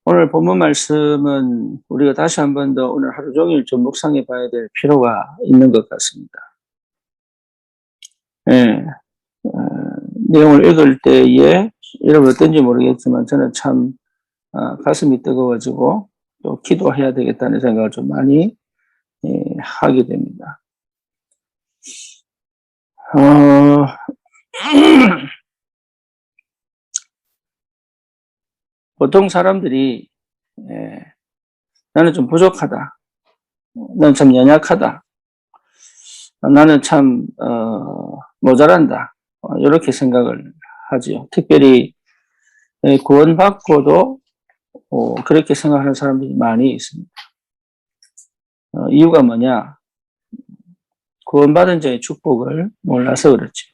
오늘 본문 말씀은 우리가 다시 한 번 더 오늘 하루 종일 좀 묵상해 봐야 될 필요가 있는 것 같습니다. 예, 어, 내용을 읽을 때에 여러분 어떤지 모르겠지만 저는 참 가슴이 뜨거워지고 또 기도해야 되겠다는 생각을 좀 많이 하게 됩니다. 보통 사람들이 나는 좀 부족하다, 나는 참 연약하다, 나는 참 모자란다, 이렇게 생각을 하지요. 특별히 구원받고도 그렇게 생각하는 사람들이 많이 있습니다. 이유가 뭐냐? 구원받은 자의 축복을 몰라서 그렇지.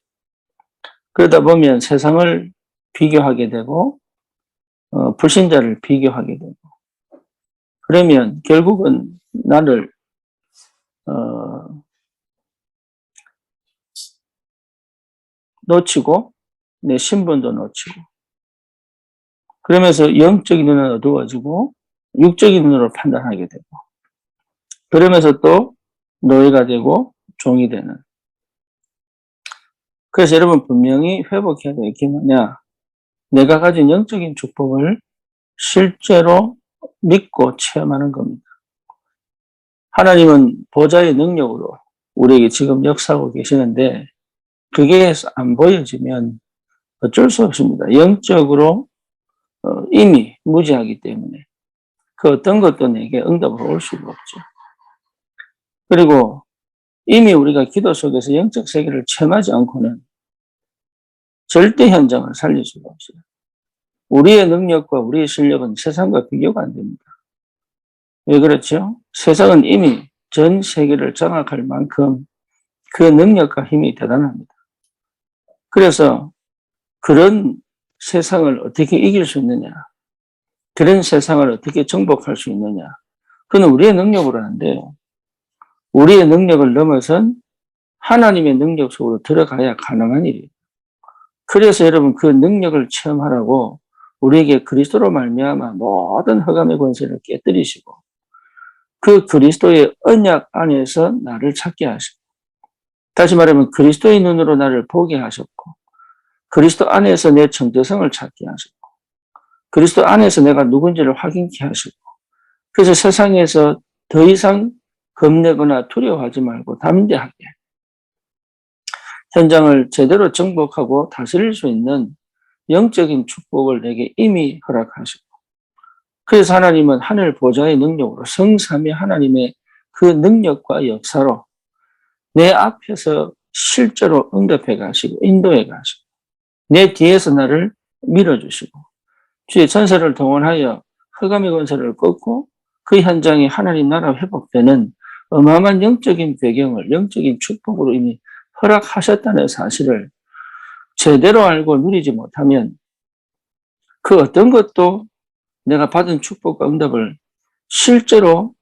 그러다 보면 세상을 비교하게 되고 불신자를 비교하게 되고, 그러면 결국은 나를 놓치고 내 신분도 놓치고, 그러면서 영적인 눈은 어두워지고 육적인 눈으로 판단하게 되고, 그러면서 또 노예가 되고 종이 되는. 그래서 여러분 분명히 회복해야 될 게 뭐냐? 내가 가진 영적인 축복을 실제로 믿고 체험하는 겁니다. 하나님은 보좌의 능력으로 우리에게 지금 역사하고 계시는데 그게 안 보여지면 어쩔 수 없습니다. 영적으로 이미 무지하기 때문에 그 어떤 것도 내게 응답으로 올 수가 없죠. 그리고 이미 우리가 기도 속에서 영적 세계를 체험하지 않고는 절대 현장을 살릴 수가 없어요. 우리의 능력과 우리의 실력은 세상과 비교가 안 됩니다. 왜 그렇죠? 세상은 이미 전 세계를 장악할 만큼 그 능력과 힘이 대단합니다. 그래서 그런 세상을 어떻게 이길 수 있느냐, 그런 세상을 어떻게 정복할 수 있느냐, 그건 우리의 능력으로 안 돼요. 우리의 능력을 넘어선 하나님의 능력 속으로 들어가야 가능한 일이에요. 그래서 여러분 그 능력을 체험하라고 우리에게 그리스도로 말미암아 모든 흑암의 권세를 깨뜨리시고 그 그리스도의 언약 안에서 나를 찾게 하시고, 다시 말하면 그리스도의 눈으로 나를 보게 하셨고, 그리스도 안에서 내 정체성을 찾게 하시고, 그리스도 안에서 내가 누군지를 확인케 하시고, 그래서 세상에서 더 이상 겁내거나 두려워하지 말고 담대하게 현장을 제대로 정복하고 다스릴 수 있는 영적인 축복을 내게 이미 허락하시고, 그래서 하나님은 하늘 보좌의 능력으로 성삼위 하나님의 그 능력과 역사로 내 앞에서 실제로 응답해 가시고 인도해 가시고 내 뒤에서 나를 밀어주시고 주의 전사를 동원하여 흑암의 권세를 꺾고 그 현장에 하나님 나라 회복되는 어마어마한 영적인 배경을 영적인 축복으로 이미 허락하셨다는 사실을 제대로 알고 누리지 못하면 그 어떤 것도 내가 받은 축복과 응답을 실제로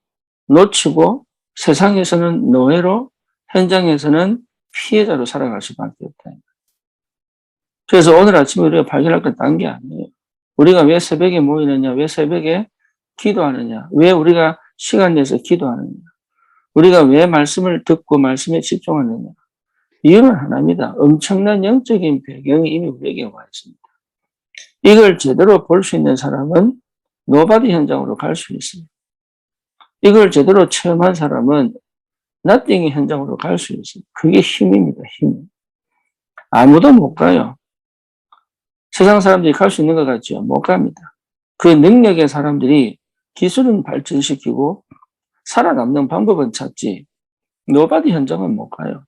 놓치고 세상에서는 노예로, 현장에서는 피해자로 살아갈 수밖에 없다. 그래서 오늘 아침에 우리가 발견할 건 딴 게 아니에요. 우리가 왜 새벽에 모이느냐, 왜 새벽에 기도하느냐, 왜 우리가 시간 내서 기도하느냐, 우리가 왜 말씀을 듣고 말씀에 집중하느냐. 이유는 하나입니다. 엄청난 영적인 배경이 이미 우리에게 와 있습니다. 이걸 제대로 볼 수 있는 사람은 노바디 현장으로 갈 수 있어요. 이걸 제대로 체험한 사람은 나띵의 현장으로 갈 수 있어요. 그게 힘입니다. 힘. 아무도 못 가요. 세상 사람들이 갈 수 있는 것 같죠? 못 갑니다. 그 능력의 사람들이 기술은 발전시키고 살아남는 방법은 찾지 노바디 현장은 못 가요.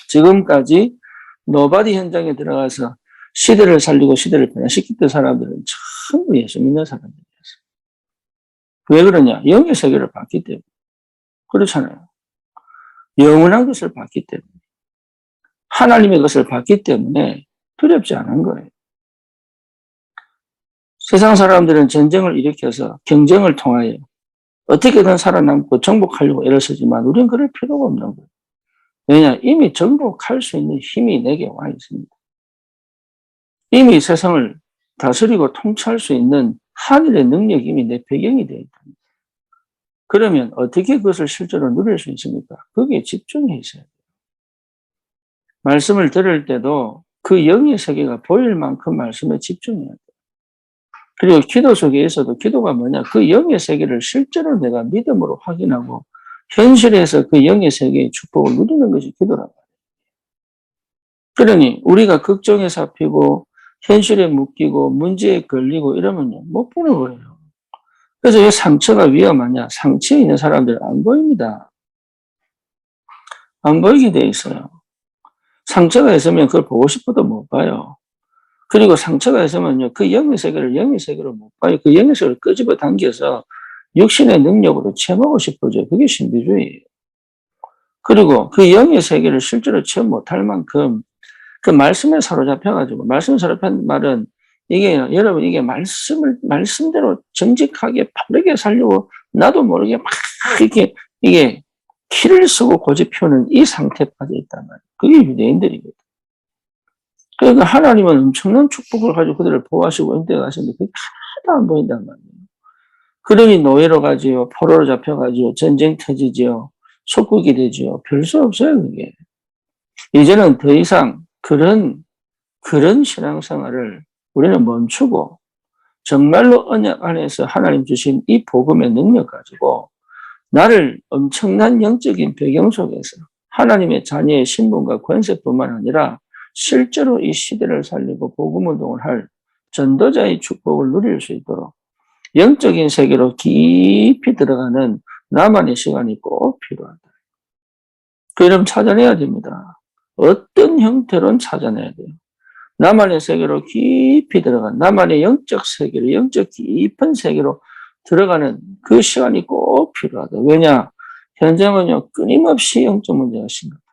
지금까지 노바디 현장에 들어가서 시대를 살리고 시대를 변화시켰던 사람들은 전부 예수 믿는 사람들이었어요. 왜 그러냐? 영의 세계를 봤기 때문에. 그렇잖아요. 영원한 것을 봤기 때문에. 하나님의 것을 봤기 때문에 두렵지 않은 거예요. 세상 사람들은 전쟁을 일으켜서 경쟁을 통하여 어떻게든 살아남고 정복하려고 애를 쓰지만 우리는 그럴 필요가 없는 거예요. 왜냐? 이미 정복할 수 있는 힘이 내게 와 있습니다. 이미 세상을 다스리고 통치할 수 있는 하늘의 능력이 이미 내 배경이 되어 있다. 그러면 어떻게 그것을 실제로 누릴 수 있습니까? 거기에 집중해 있어야 돼요. 말씀을 들을 때도 그 영의 세계가 보일 만큼 말씀에 집중해야 돼요. 그리고 기도 속에 있어도 기도가 뭐냐? 그 영의 세계를 실제로 내가 믿음으로 확인하고 현실에서 그 영의 세계의 축복을 누리는 것이 기도란 말이에요. 그러니 우리가 걱정에 잡히고 현실에 묶이고 문제에 걸리고 이러면요, 못 보는 거예요. 그래서 왜 상처가 위험하냐? 상처에 있는 사람들은 안 보입니다. 안 보이게 돼 있어요. 상처가 있으면 그걸 보고 싶어도 못 봐요. 그리고 상처가 있으면요, 그 영의 세계를 영의 세계로 못 봐요. 그 영의 세계를 끄집어 당겨서 육신의 능력으로 채우고 싶어져요. 그게 신비주의예요. 그리고 그 영의 세계를 실제로 체험 못할 만큼 그 말씀에 사로잡혀가지고, 말씀에 사로잡힌 말은 이게 여러분 이게 말씀대로 정직하게 바르게 살려고 나도 모르게 막 이게 키를 쓰고 고집 피우는 이 상태에 빠져 있단 말이에요. 그게 유대인들이거든. 그러니까 하나님은 엄청난 축복을 가지고 그들을 보호하시고 인도해 가시는데 그게 하나도 안 보인단 말이에요. 그러니 노예로 가지요, 포로로 잡혀가지고 전쟁 터지지요, 속국이 되지요. 별 수 없어요, 그게. 이제는 더 이상 그런 신앙생활을 우리는 멈추고 정말로 언약 안에서 하나님 주신 이 복음의 능력 가지고 나를 엄청난 영적인 배경 속에서 하나님의 자녀의 신분과 권세뿐만 아니라 실제로 이 시대를 살리고 복음 운동을 할 전도자의 축복을 누릴 수 있도록 영적인 세계로 깊이 들어가는 나만의 시간이 꼭 필요하다. 그 이름 찾아내야 됩니다. 어떤 형태로는 찾아내야 돼요. 나만의 세계로 깊이 들어간, 나만의 영적 세계로, 영적 깊은 세계로 들어가는 그 시간이 꼭 필요하다. 왜냐? 현장은요, 끊임없이 영적 문제가 심각합니다.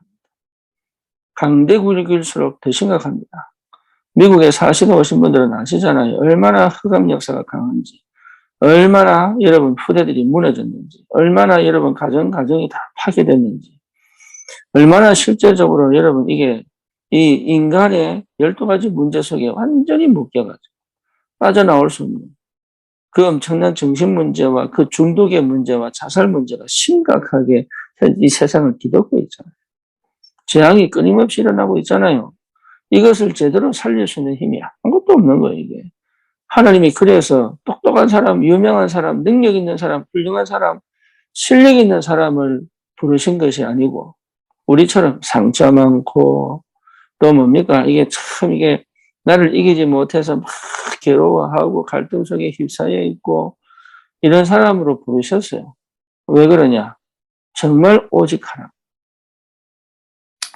강대국일수록 더 심각합니다. 미국에 사시러 오신 분들은 아시잖아요. 얼마나 흑암 역사가 강한지, 얼마나 여러분 후대들이 무너졌는지, 얼마나 여러분 가정이 다 파괴됐는지, 얼마나 실제적으로 여러분 이게 이 인간의 12가지 문제 속에 완전히 묶여가지고 빠져나올 수 없는 그 엄청난 정신 문제와 그 중독의 문제와 자살 문제가 심각하게 이 세상을 뒤덮고 있잖아요. 재앙이 끊임없이 일어나고 있잖아요. 이것을 제대로 살릴 수 있는 힘이 아무것도 없는 거예요, 이게. 하나님이 그래서 똑똑한 사람, 유명한 사람, 능력 있는 사람, 훌륭한 사람, 실력 있는 사람을 부르신 것이 아니고 우리처럼 상처 많고 또 뭡니까? 이게 나를 이기지 못해서 막 괴로워하고 갈등 속에 휩싸여 있고 이런 사람으로 부르셨어요. 왜 그러냐? 정말 오직 하나.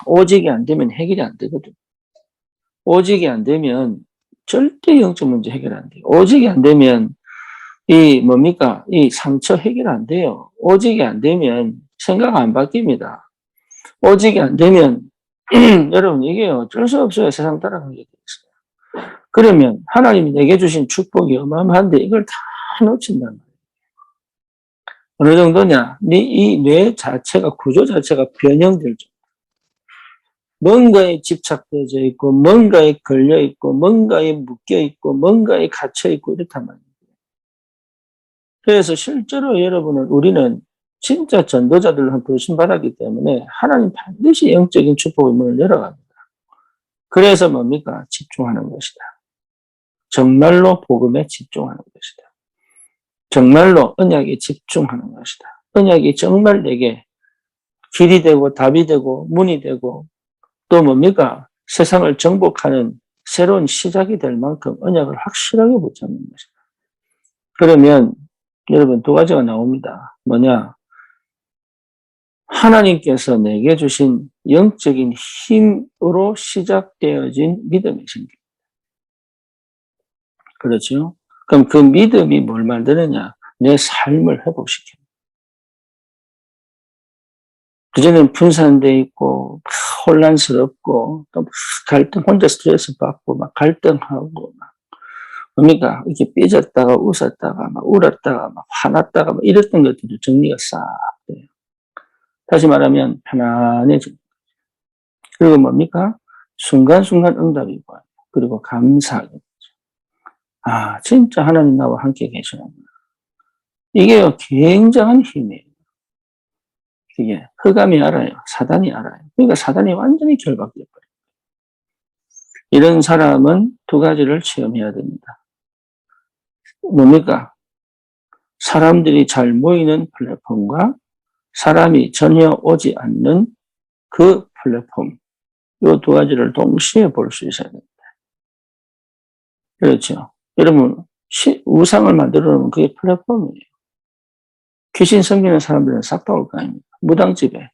오직이 안 되면 해결이 안 되거든. 오직이 안 되면 절대 영적 문제 해결 안 돼요. 오직이 안 되면 이 상처 해결 안 돼요. 오직이 안 되면 생각 안 바뀝니다. 오직이 안 되면 여러분 이게 어쩔 수 없어요. 세상 따라가게 돼 있어요. 그러면 하나님이 내게 주신 축복이 어마어마한데 이걸 다 놓친단 말이에요. 어느 정도냐? 이 뇌 자체가 구조 자체가 변형될 정도. 뭔가에 집착되어 있고 뭔가에 걸려 있고 뭔가에 묶여 있고 뭔가에 갇혀 있고 이렇단 말이에요. 그래서 실제로 우리는 진짜 전도자들로 부르심받았기 때문에 하나님 반드시 영적인 축복의 문을 열어갑니다. 그래서 뭡니까? 집중하는 것이다. 정말로 복음에 집중하는 것이다. 정말로 언약에 집중하는 것이다. 언약이 정말 내게 길이 되고 답이 되고 문이 되고 또 뭡니까? 세상을 정복하는 새로운 시작이 될 만큼 언약을 확실하게 붙잡는 것이다. 그러면 여러분 두 가지가 나옵니다. 뭐냐? 하나님께서 내게 주신 영적인 힘으로 시작되어진 믿음이 생깁니다. 그렇죠? 그럼 그 믿음이 뭘 만드느냐? 내 삶을 회복시킵니다. 그전에는 분산돼 있고 막 혼란스럽고 또 막 갈등, 혼자 스트레스 받고 막 갈등하고 막 뭡니까? 이렇게 삐졌다가 웃었다가 막 울었다가 막 화났다가 막 이랬던 것들이 정리가 싹 돼요. 다시 말하면 편안해집니다. 그리고 뭡니까? 순간순간 응답이 와요. 그리고 감사하게 되죠. 아, 진짜 하나님 나와 함께 계시는구나. 이게 굉장한 힘이에요. 이게 흑암이 알아요. 사단이 알아요. 그러니까 사단이 완전히 결박되어버려요. 이런 사람은 두 가지를 체험해야 됩니다. 뭡니까? 사람들이 잘 모이는 플랫폼과 사람이 전혀 오지 않는 그 플랫폼. 이 두 가지를 동시에 볼 수 있어야 됩니다. 그렇죠. 여러분, 우상을 만들어 놓으면 그게 플랫폼이에요. 귀신 섬기는 사람들은 싹 다 올 거 아닙니까? 무당집에.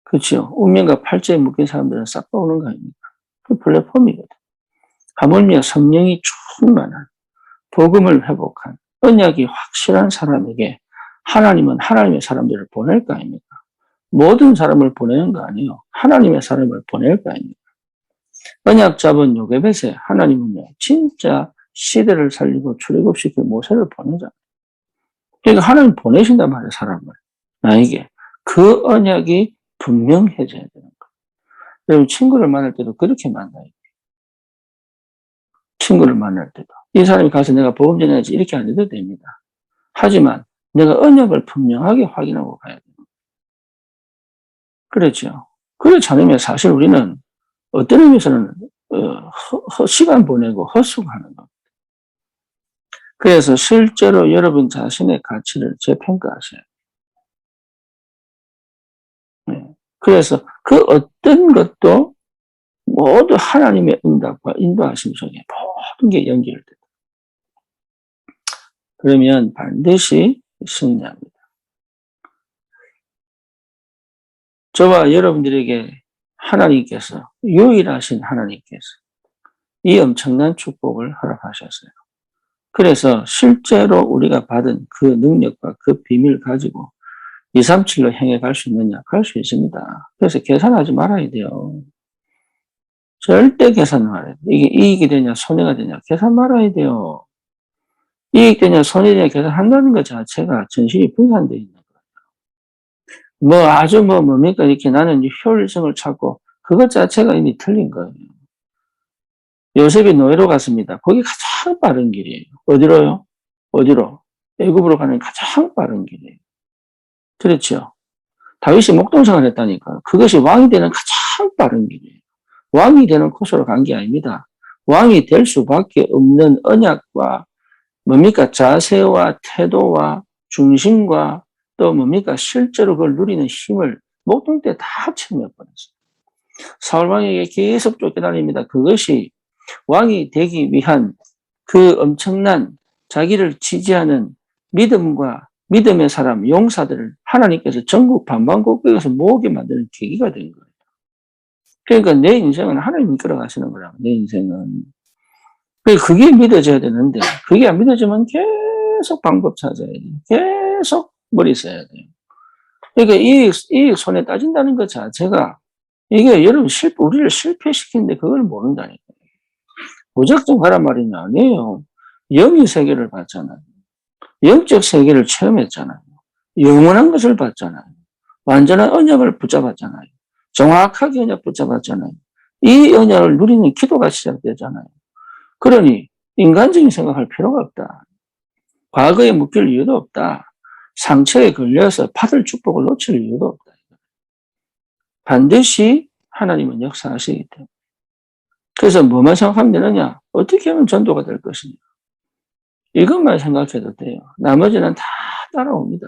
그렇죠. 운명과 팔자에 묶인 사람들은 싹 다 오는 거 아닙니까? 그 플랫폼이거든. 하물며 성령이 충만한 복음을 회복한 언약이 확실한 사람에게 하나님은 하나님의 사람들을 보낼 거 아닙니까? 모든 사람을 보내는 거 아니에요. 하나님의 사람을 보낼 거 아닙니까? 언약 잡은 요게벳에 하나님은요, 진짜 시대를 살리고 출애굽시킬 모세를 보내잖아요. 그러니까 하나님 보내신단 말이에요, 사람을. 나에게. 그 언약이 분명해져야 되는 거예요. 여러분, 친구를 만날 때도 그렇게 만나요. 친구를 만날 때도. 이 사람이 가서 내가 복음 전해야지 이렇게 안 해도 됩니다. 하지만 내가 언약을 분명하게 확인하고 가야 돼요. 그렇죠. 그렇지 않으면 사실 우리는 어떤 의미에서는 시간 보내고 헛수고하는 겁니다. 그래서 실제로 여러분 자신의 가치를 재평가하셔야 돼요. 네. 그래서 그 어떤 것도 모두 하나님의 응답과 인도하심 속에 모든 게 연결돼요. 그러면 반드시 승리합니다. 저와 여러분들에게 하나님께서, 유일하신 하나님께서 이 엄청난 축복을 허락하셨어요. 그래서 실제로 우리가 받은 그 능력과 그 비밀을 가지고 237로 향해 갈 수 있느냐? 갈 수 있습니다. 그래서 계산하지 말아야 돼요. 절대 계산 말아야 돼요. 이게 이익이 되냐, 손해가 되냐, 계산 말아야 돼요. 이익 되냐, 손해 되냐, 계산한다는 것 자체가 전신이 분산되어 있는 거예요. 아주 뭡니까? 이렇게 나는 효율성을 찾고, 그것 자체가 이미 틀린 거예요. 요셉이 노예로 갔습니다. 거기 가장 빠른 길이에요. 어디로요? 어디로? 애굽으로 가는 가장 빠른 길이에요. 그렇죠. 다윗이 목동생활 했다니까. 그것이 왕이 되는 가장 빠른 길이에요. 왕이 되는 코스로 간 게 아닙니다. 왕이 될 수밖에 없는 언약과 뭡니까? 자세와 태도와 중심과 또 뭡니까? 실제로 그걸 누리는 힘을 목동 때 다 체험해버렸어요. 사울왕에게 계속 쫓겨다닙니다. 그것이 왕이 되기 위한 그 엄청난 자기를 지지하는 믿음과 믿음의 사람, 용사들을 하나님께서 전국 반반곡곡에서 모으게 만드는 계기가 된 거예요. 그러니까 내 인생은 하나님이 끌어가시는 거라고, 내 인생은. 그게 믿어져야 되는데, 그게 안 믿어지면 계속 방법 찾아야 돼요. 계속 머리 써야 돼요. 그러니까 이익 손해 따진다는 것 자체가, 이게 여러분 우리를 실패시키는데 그걸 모른다니까요. 무작정 가란 말이 아니에요. 영의 세계를 봤잖아요. 영적 세계를 체험했잖아요. 영원한 것을 봤잖아요. 완전한 언약을 붙잡았잖아요. 정확하게 언약 붙잡았잖아요. 이 언약을 누리는 기도가 시작되잖아요. 그러니 인간적인 생각할 필요가 없다. 과거에 묶일 이유도 없다. 상처에 걸려서 받을 축복을 놓칠 이유도 없다. 반드시 하나님은 역사하시기 때문에. 그래서 뭐만 생각하면 되느냐? 어떻게 하면 전도가 될 것이냐? 이것만 생각해도 돼요. 나머지는 다 따라옵니다.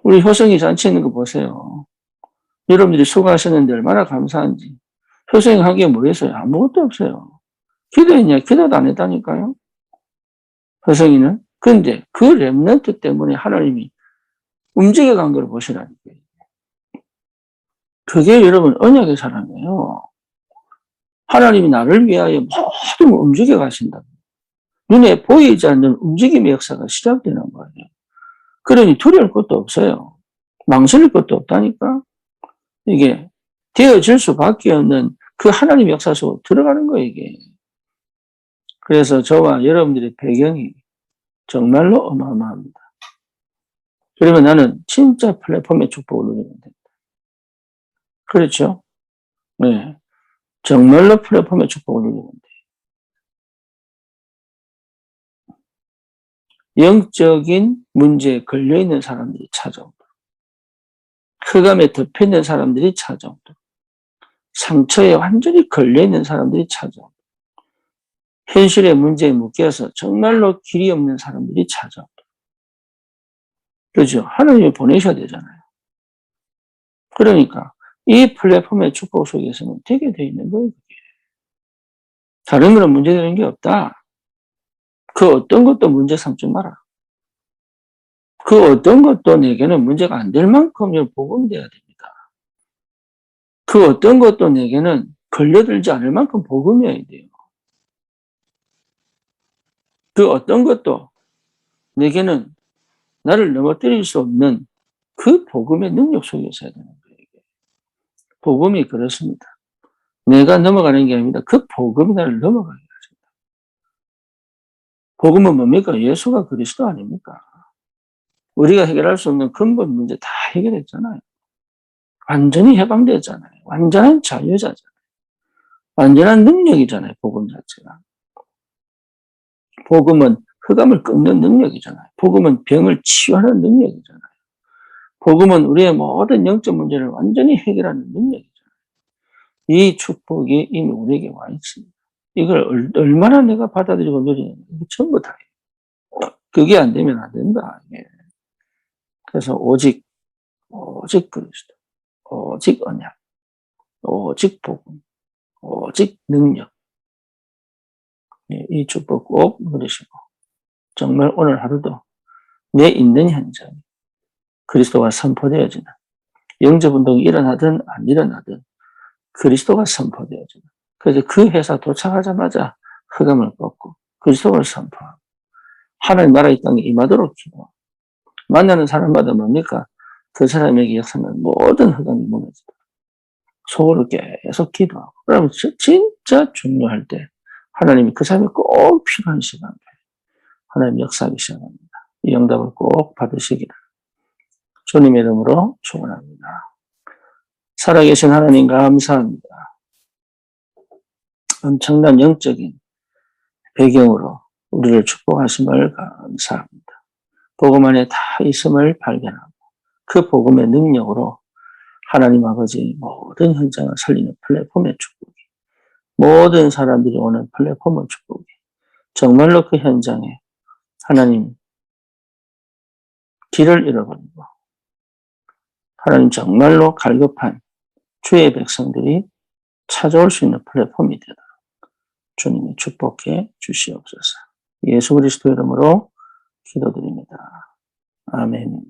우리 효성이 잔치 있는 거 보세요. 여러분들이 수고하셨는데 얼마나 감사한지. 효성이 한 게 뭐겠어요? 아무것도 없어요. 기도했냐? 기도도 안 했다니까요. 효성이는. 그런데 그 렘넌트 때문에 하나님이 움직여간 걸 보시라니까요. 그게 여러분 언약의 사람이에요. 하나님이 나를 위하여 모든 걸 움직여 가신다. 눈에 보이지 않는 움직임의 역사가 시작되는 거예요. 그러니 두려울 것도 없어요. 망설일 것도 없다니까. 이게 되어질 수밖에 없는 그 하나님의 역사 속으로 들어가는 거예요, 이게. 그래서 저와 여러분들의 배경이 정말로 어마어마합니다. 그러면 나는 진짜 플랫폼의 축복을 누리면 됩니다. 그렇죠? 네. 정말로 플랫폼의 축복을 누리면 돼요. 영적인 문제에 걸려있는 사람들이 찾아오도록, 흑암에 덮여있는 사람들이 찾아오도록, 상처에 완전히 걸려있는 사람들이 찾아오도록, 현실의 문제에 묶여서 정말로 길이 없는 사람들이 찾아오도록. 그렇죠? 하나님이 보내셔야 되잖아요. 그러니까 이 플랫폼의 축복 속에서는 되게 돼 있는 거예요. 다른 거는 문제되는 게 없다. 그 어떤 것도 문제 삼지 마라. 그 어떤 것도 내게는 문제가 안 될 만큼 복음돼야 됩니다. 그 어떤 것도 내게는 걸려들지 않을 만큼 복음이어야 돼요. 그 어떤 것도 내게는 나를 넘어뜨릴 수 없는 그 복음의 능력 속에 있어야 되는 거예요. 복음이 그렇습니다. 내가 넘어가는 게 아닙니다. 그 복음이 나를 넘어가게 하십니다. 복음은 뭡니까? 예수가 그리스도 아닙니까? 우리가 해결할 수 없는 근본 문제 다 해결했잖아요. 완전히 해방됐잖아요. 완전한 자유자잖아요. 완전한 능력이잖아요. 복음 자체가. 복음은 흑암을 끊는 능력이잖아요. 복음은 병을 치유하는 능력이잖아요. 복음은 우리의 모든 영적 문제를 완전히 해결하는 능력이잖아요. 이 축복이 이미 우리에게 와 있습니다. 이걸 얼마나 내가 받아들이고 누리느냐. 이게 전부 다예요. 그게 안 되면 안 된다. 예. 그래서 오직 그리스도, 오직 언약, 오직 복음, 오직 능력. 예, 이 축복 꼭 누리시고 정말 오늘 하루도 내 있는 현장이 그리스도가 선포되어지는, 영접 운동이 일어나든 안 일어나든 그리스도가 선포되어지는, 그래서 그 회사 도착하자마자 흑암을 꺾고 그리스도를 선포하고 하나님 나라 이 땅에 임하도록 기도하고, 만나는 사람마다 뭡니까? 그 사람에게 역사는 모든 흑암이 무너지도록 속으로 계속 기도하고, 그러면 진짜 중요할 때 하나님이 그 사람이 꼭 필요한 시간에 하나님 역사하기 시작합니다. 이 응답을 꼭 받으시기를 주님의 이름으로 축원합니다. 살아계신 하나님 감사합니다. 엄청난 영적인 배경으로 우리를 축복하심을 감사합니다. 복음 안에 다 있음을 발견하고 그 복음의 능력으로 하나님 아버지 모든 현장을 살리는 플랫폼의 축복이, 모든 사람들이 오는 플랫폼의 축복이 정말로 그 현장에 하나님 길을 잃어버리고 하나님 정말로 갈급한 주의 백성들이 찾아올 수 있는 플랫폼이 되도록 주님이 축복해 주시옵소서. 예수 그리스도 이름으로 기도드립니다. 아멘.